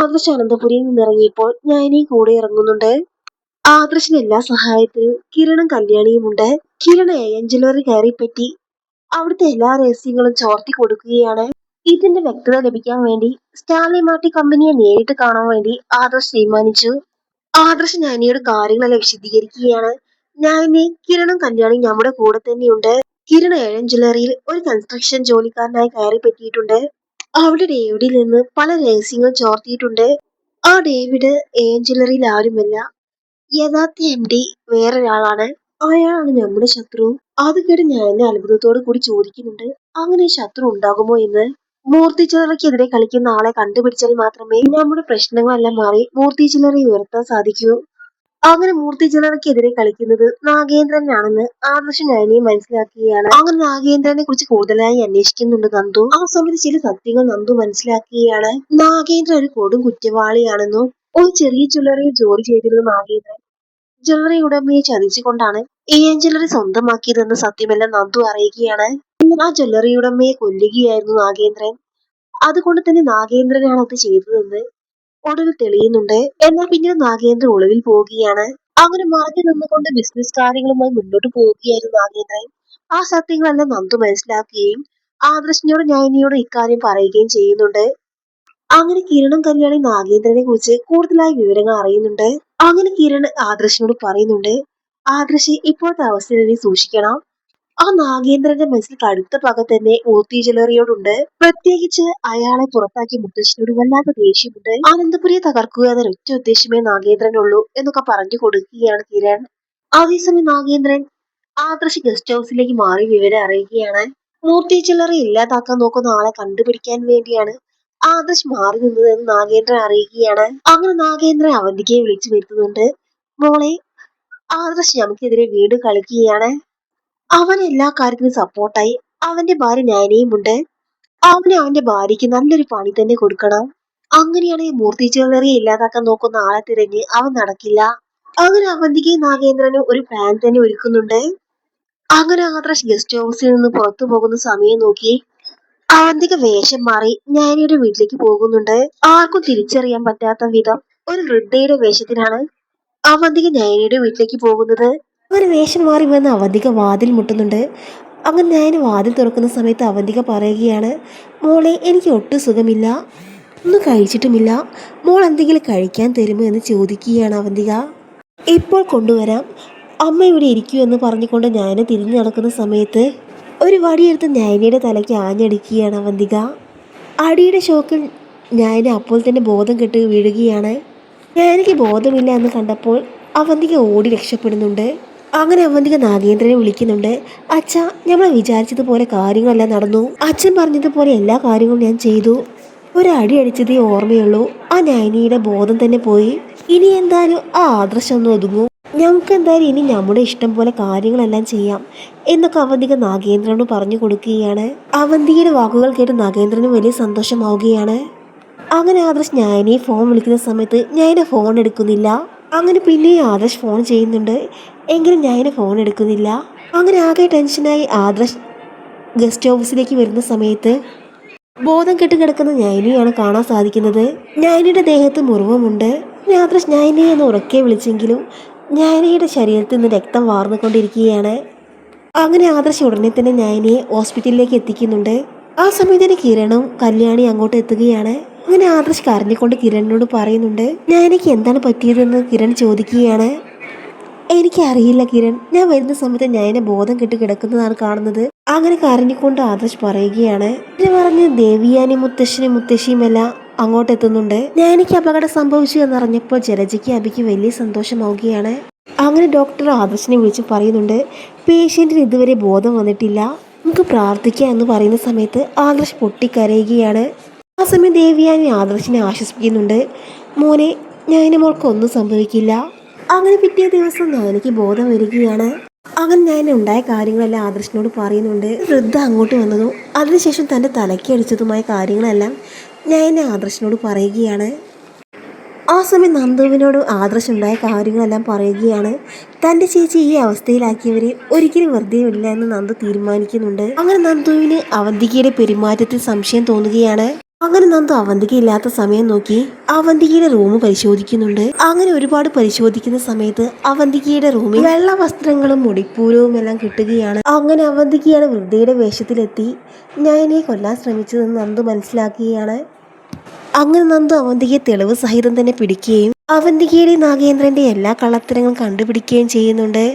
ആദർശ് അനന്തപുരിയിൽ നിന്നിറങ്ങിയപ്പോൾ നയനയും കൂടെ ഇറങ്ങുന്നുണ്ട്. ആദർശിന് എല്ലാ സഹായത്തിനും കിരണും കല്യാണിയുമുണ്ട്. കിരണ ജ്വല്ലറി കയറിപ്പറ്റി അവിടുത്തെ എല്ലാ രഹസ്യങ്ങളും ചോർത്തി കൊടുക്കുകയാണ്. ഇതിന്റെ വ്യക്തത ലഭിക്കാൻ വേണ്ടി സ്റ്റാൻലി മാർട്ടി കമ്പനിയെ നേരിട്ട് കാണാൻ വേണ്ടി ആദർശ് തീരുമാനിച്ചു. ആദർശ് നയനയോട് കാര്യങ്ങളെല്ലാം വിശദീകരിക്കുകയാണ്. നയനെ, കിരണും കല്യാണിയും നമ്മുടെ കൂടെ തന്നെയുണ്ട്. കിരൺ ജ്വല്ലറിയിൽ ഒരു കൺസ്ട്രക്ഷൻ ജോലിക്കാരനായി കയറി പറ്റിയിട്ടുണ്ട്. അവിടെ ഡേവിഡിൽ നിന്ന് പല രഹസ്യങ്ങളും ചോർത്തിയിട്ടുണ്ട്. ആ ഡേവിഡ് ജ്വല്ലറിയിൽ ആരുമല്ല, യഥാർത്ഥ MD വേറൊരാളാണ്. അയാളാണ് നമ്മുടെ ശത്രു. അത് കേട്ട് ഞാൻ അത്ഭുതത്തോടു കൂടി ചോദിക്കുന്നുണ്ട്, അങ്ങനെ ശത്രു ഉണ്ടാകുമോ എന്ന്. മൂർത്തി ചിലറയ്ക്കെതിരെ കളിക്കുന്ന ആളെ കണ്ടുപിടിച്ചാൽ മാത്രമേ നമ്മുടെ പ്രശ്നങ്ങളെല്ലാം മാറി മൂർത്തി ചിലറെ ഉയർത്താൻ സാധിക്കൂ. അങ്ങനെ മൂർത്തി ചിലറയ്ക്കെതിരെ കളിക്കുന്നത് നാഗേന്ദ്രനാണെന്ന് ആദർശ് നയനയും മനസ്സിലാക്കുകയാണ്. അങ്ങനെ നാഗേന്ദ്രനെ കുറിച്ച് കൂടുതലായി അന്വേഷിക്കുന്നുണ്ട് നന്ദു. ആ സമയത്ത് ചില സത്യങ്ങൾ നന്ദു മനസ്സിലാക്കുകയാണ്. നാഗേന്ദ്രൻ ഒരു കൊടും കുറ്റവാളിയാണെന്നും ഒരു ചെറിയ ജ്വല്ലറിയിൽ ജോലി ചെയ്തിരുന്ന നാഗേന്ദ്രൻ ജ്വല്ലറി ഉടമയെ ചതിച്ചുകൊണ്ടാണ് ജ്വല്ലറി സ്വന്തമാക്കിയതെന്ന് സത്യമെല്ലാം നന്ദു അറിയുകയാണ്. ആ ജ്വല്ലറി ഉടമയെ കൊല്ലുകയായിരുന്നു നാഗേന്ദ്രൻ. അതുകൊണ്ട് തന്നെ നാഗേന്ദ്രനാണ് അത് ചെയ്തതെന്ന് ഒടുവിൽ തെളിയുന്നുണ്ട്. എന്നാൽ പിന്നീട് നാഗേന്ദ്രൻ ഒളിവിൽ പോവുകയാണ്. അങ്ങനെ മറഞ്ഞു നിന്നുകൊണ്ട് ബിസിനസ് കാര്യങ്ങളുമായി മുന്നോട്ട് പോവുകയായിരുന്നു നാഗേന്ദ്രൻ. ആ സത്യങ്ങളെല്ലാം നന്ദു മനസ്സിലാക്കുകയും ആദർശിനോട് നയനിയോട് ഇക്കാര്യം പറയുകയും ചെയ്യുന്നുണ്ട്. അങ്ങനെ കിരണും കല്യാണി നാഗേന്ദ്രനെ കുറിച്ച് കൂടുതലായി വിവരങ്ങൾ അറിയുന്നുണ്ട്. അങ്ങനെ കിരൺ ആദർശിനോട് പറയുന്നുണ്ട്, ആദർശ് ഇപ്പോഴത്തെ അവസ്ഥയിൽ നീ സൂക്ഷിക്കണം. ആ നാഗേന്ദ്രന്റെ മനസ്സിൽ കടുത്ത പക തന്നെ മൂർത്തി ജ്വല്ലറിയോടുണ്ട്. പ്രത്യേകിച്ച് അയാളെ പുറത്താക്കി മുത്തശ്ശിനോട് വല്ലാത്ത ദേഷ്യമുണ്ട്. അനന്തപുരിയെ തകർക്കുക എന്ന ഒറ്റ ഉദ്ദേശമേ നാഗേന്ദ്രനുള്ളൂ എന്നൊക്കെ പറഞ്ഞു കൊടുക്കുകയാണ് കിരൺ. അതേസമയം നാഗേന്ദ്രൻ ആദർശ് ഗസ്റ്റ് ഹൗസിലേക്ക് മാറി വിവരം അറിയുകയാണ്. മൂർത്തി ജ്വല്ലറി ഇല്ലാതാക്കാൻ നോക്കുന്ന ആളെ കണ്ടുപിടിക്കാൻ വേണ്ടിയാണ് ആദർശ് മാറി നിന്നതെന്ന് നാഗേന്ദ്രൻ അറിയുകയാണ്. അങ്ങനെ നാഗേന്ദ്രൻ അവന്തികയെ വിളിച്ചു വരുത്തുന്നുണ്ട്. മോളെ, ആദർശ് നമുക്കെതിരെ വീണ്ടും കളിക്കുകയാണ്. അവൻ എല്ലാ കാര്യത്തിനും സപ്പോർട്ടായി അവന്റെ ഭാര്യ നയനയുമുണ്ട്. അവന്റെ ഭാര്യയ്ക്ക് നല്ലൊരു പണി തന്നെ കൊടുക്കണം. അങ്ങനെയാണെങ്കിൽ മൂർത്തി ജ്വല്ലറിയെ ഇല്ലാതാക്കാൻ നോക്കുന്ന ആളെ തിരഞ്ഞ് അവൻ നടക്കില്ല. അങ്ങനെ അവന്തികയും നാഗേന്ദ്രനും ഒരു പ്ലാൻ തന്നെ ഒരുക്കുന്നുണ്ട്. അങ്ങനെ ആദർശ് ഗസ്റ്റ് ഹൗസിൽ നിന്ന് പുറത്തു പോകുന്ന സമയം നോക്കി അവന്തിക വേഷം മാറി നയനയുടെ വീട്ടിലേക്ക് പോകുന്നുണ്ട്. ആർക്കും തിരിച്ചറിയാൻ പറ്റാത്ത വിധം ഒരു വൃദ്ധയുടെ വേഷത്തിലാണ് അവന്തിക നയനയുടെ വീട്ടിലേക്ക് പോകുന്നത്. അങ്ങനെ വേഷം മാറി വന്ന് അവന്തിക വാതിൽ മുട്ടുന്നുണ്ട്. അങ്ങനെ നയന വാതിൽ തുറക്കുന്ന സമയത്ത് അവന്തിക പറയുകയാണ്, മോളെ, എനിക്ക് ഒട്ടും സുഖമില്ല, ഒന്നും കഴിച്ചിട്ടുമില്ല, മോൾ എന്തെങ്കിലും കഴിക്കാൻ തരുമോ എന്ന് ചോദിക്കുകയാണ് അവന്തിക. ഇപ്പോൾ കൊണ്ടുവരാം, അമ്മ ഇവിടെ ഇരിക്കൂ എന്ന് പറഞ്ഞുകൊണ്ട് നയന തിരിഞ്ഞു നടക്കുന്ന സമയത്ത് ഒരു വടിയെടുത്ത് നയനയുടെ തലയ്ക്ക് ആഞ്ഞടിക്കുകയാണ് അവന്തിക. അടിയുടെ ഷോക്കിൽ നയന അപ്പോൾ തന്നെ ബോധം കെട്ട് വീഴുകയാണ്. നയനയ്ക്ക് ബോധമില്ല എന്ന് കണ്ടപ്പോൾ അവന്തിക ഓടി രക്ഷപ്പെടുന്നുണ്ട്. അങ്ങനെ അവന്തിക നാഗേന്ദ്രനെ വിളിക്കുന്നുണ്ട്. അച്ഛാ, നമ്മൾ വിചാരിച്ചതുപോലെ കാര്യങ്ങളെല്ലാം നടന്നു. അച്ഛൻ പറഞ്ഞതുപോലെ എല്ലാ കാര്യങ്ങളും ഞാൻ ചെയ്തു. ഒരടി അടിച്ചതേ ഓർമ്മയുള്ളൂ. ആ നയനിയുടെ ബോധം തന്നെ പോയി. ഇനി എന്തായാലും ആ ആദർശം ഒന്ന് ഒതുങ്ങും. നമുക്ക് എന്തായാലും ഇനി നമ്മുടെ ഇഷ്ടം പോലെ കാര്യങ്ങളെല്ലാം ചെയ്യാം എന്നൊക്കെ അവന്തിക നാഗേന്ദ്രനോട് പറഞ്ഞു കൊടുക്കുകയാണ്. അവന്തികയുടെ വാക്കുകൾ കേട്ട് നാഗേന്ദ്രന് വലിയ സന്തോഷമാവുകയാണ്. അങ്ങനെ ആദർശ് നയനയെ ഫോൺ വിളിക്കുന്ന സമയത്ത് നയന ഫോൺ എടുക്കുന്നില്ല. അങ്ങനെ പിന്നെയും ആദർശ് ഫോൺ ചെയ്യുന്നുണ്ട്, എങ്കിലും നയന ഫോൺ എടുക്കുന്നില്ല. അങ്ങനെ ആകെ ടെൻഷനായി ആദർശ് ഗസ്റ്റ് ഹൗസിലേക്ക് വരുന്ന സമയത്ത് ബോധം കെട്ട് കിടക്കുന്ന നയനയാണ് കാണാൻ സാധിക്കുന്നത്. നയനയുടെ ദേഹത്ത് മുറിവുമുണ്ട്. ആദർശ് നയനയെ ഒന്ന് ഉറക്കെ വിളിച്ചെങ്കിലും നയനയുടെ ശരീരത്തിൽ നിന്ന് രക്തം വാർന്നുകൊണ്ടിരിക്കുകയാണ്. അങ്ങനെ ആദർശ് ഉടനെ തന്നെ നയനയെ ഹോസ്പിറ്റലിലേക്ക് എത്തിക്കുന്നുണ്ട്. ആ സമയത്തിന് കിരണും കല്യാണി അങ്ങോട്ട് എത്തുകയാണ്. അങ്ങനെ ആദർശ് കരഞ്ഞുകൊണ്ട് കിരണിനോട് പറയുന്നുണ്ട്, നയനയ്ക്ക് എന്താണ് പറ്റിയതെന്ന് കിരൺ ചോദിക്കുകയാണ്. എനിക്കറിയില്ല കിരൺ, ഞാൻ വരുന്ന സമയത്ത് നയന ബോധം കെട്ട് കിടക്കുന്നതാണ് കാണുന്നത്. അങ്ങനെ കരഞ്ഞുകൊണ്ട് ആദർശ് പറയുകയാണ്. പറഞ്ഞ് ദേവിയാനി മുത്തശ്ശനും മുത്തശ്ശിയുമെല്ലാം അങ്ങോട്ട് എത്തുന്നുണ്ട്. നയനയ്ക്ക് അപകടം സംഭവിച്ചു എന്നറിഞ്ഞപ്പോൾ ജലജയ്ക്ക് അബിക്ക് വലിയ സന്തോഷമാവുകയാണ്. അങ്ങനെ ഡോക്ടർ ആദർശിനെ വിളിച്ച് പറയുന്നുണ്ട്, പേഷ്യന്റിന് ഇതുവരെ ബോധം വന്നിട്ടില്ല, നമുക്ക് പ്രാർത്ഥിക്കാം എന്ന് പറയുന്ന സമയത്ത് ആദർശ് പൊട്ടിക്കരയുകയാണ്. ആ സമയം ദേവിയാനി ആദർശിനെ ആശ്വസിപ്പിക്കുന്നുണ്ട്, മോനെ, നയന മോൾക്ക് ഒന്നും സംഭവിക്കില്ല. അങ്ങനെ പിറ്റേ ദിവസം നയനയ്ക്ക് ബോധം വരികയാണ്. അങ്ങനെ നയന ഉണ്ടായ കാര്യങ്ങളെല്ലാം ആദർശിനോട് പറയുന്നുണ്ട്. വൃദ്ധ അങ്ങോട്ട് വന്നതും അതിനുശേഷം തൻ്റെ തലയ്ക്ക് അടിച്ചതുമായ കാര്യങ്ങളെല്ലാം നയന ആദർശിനോട് പറയുകയാണ്. ആ സമയം നന്ദുവിനോട് ആദർശ് ഉണ്ടായ കാര്യങ്ങളെല്ലാം പറയുകയാണ്. തൻ്റെ ചേച്ചി ഈ അവസ്ഥയിലാക്കിയവരെ ഒരിക്കലും വെറുതെ വിടില്ല എന്ന് നന്ദു തീരുമാനിക്കുന്നുണ്ട്. അങ്ങനെ നന്ദുവിന് അവന്തികയുടെ പെരുമാറ്റത്തിൽ സംശയം തോന്നുകയാണ്. അങ്ങനെ നന്ദു അവന്തിക ഇല്ലാത്ത സമയം നോക്കി അവന്തികയുടെ റൂം പരിശോധിക്കുന്നുണ്ട്. അങ്ങനെ ഒരുപാട് പരിശോധിക്കുന്ന സമയത്ത് അവന്തികയുടെ റൂമിൽ വെള്ള വസ്ത്രങ്ങളും മുടിപ്പൂരവും എല്ലാം കിട്ടുകയാണ്. അങ്ങനെ അവന്തികയാണ് വൃദ്ധയുടെ വേഷത്തിലെത്തി നയനയെ കൊല്ലാൻ ശ്രമിച്ചതെന്ന് നന്ദു മനസ്സിലാക്കുകയാണ്. അങ്ങനെ നന്ദു അവന്തികയെ തെളിവ് സഹിതം തന്നെ പിടിക്കുകയും അവന്തികയുടെ നാഗേന്ദ്രന്റെ എല്ലാ കള്ളത്തരങ്ങളും കണ്ടുപിടിക്കുകയും ചെയ്യുന്നുണ്ട്.